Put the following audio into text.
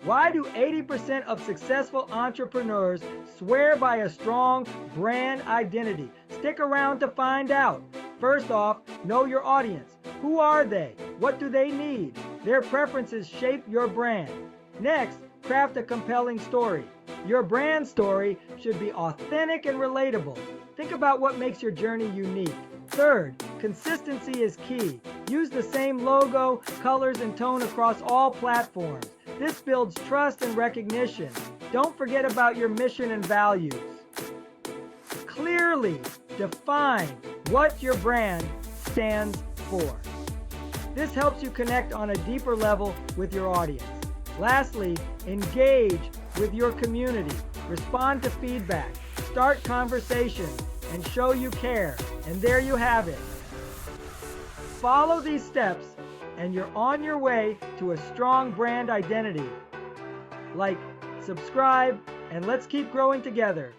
Why do 80% of successful entrepreneurs swear by a strong brand identity? Stick around to find out. First off, know your audience. Who are they? What do they need? Their preferences shape your brand. Next, craft a compelling story. Your brand story should be authentic and relatable. Think about what makes your journey unique. Third, consistency is key. Use the same logo, colors, and tone across all platforms. This builds trust and recognition. Don't forget about your mission and values. Clearly define what your brand stands for. This helps you connect on a deeper level with your audience. Lastly, engage with your community. Respond to feedback, start conversations, and show you care. And there you have it. Follow these steps and you're on your way to a strong brand identity. Like, subscribe, and let's keep growing together.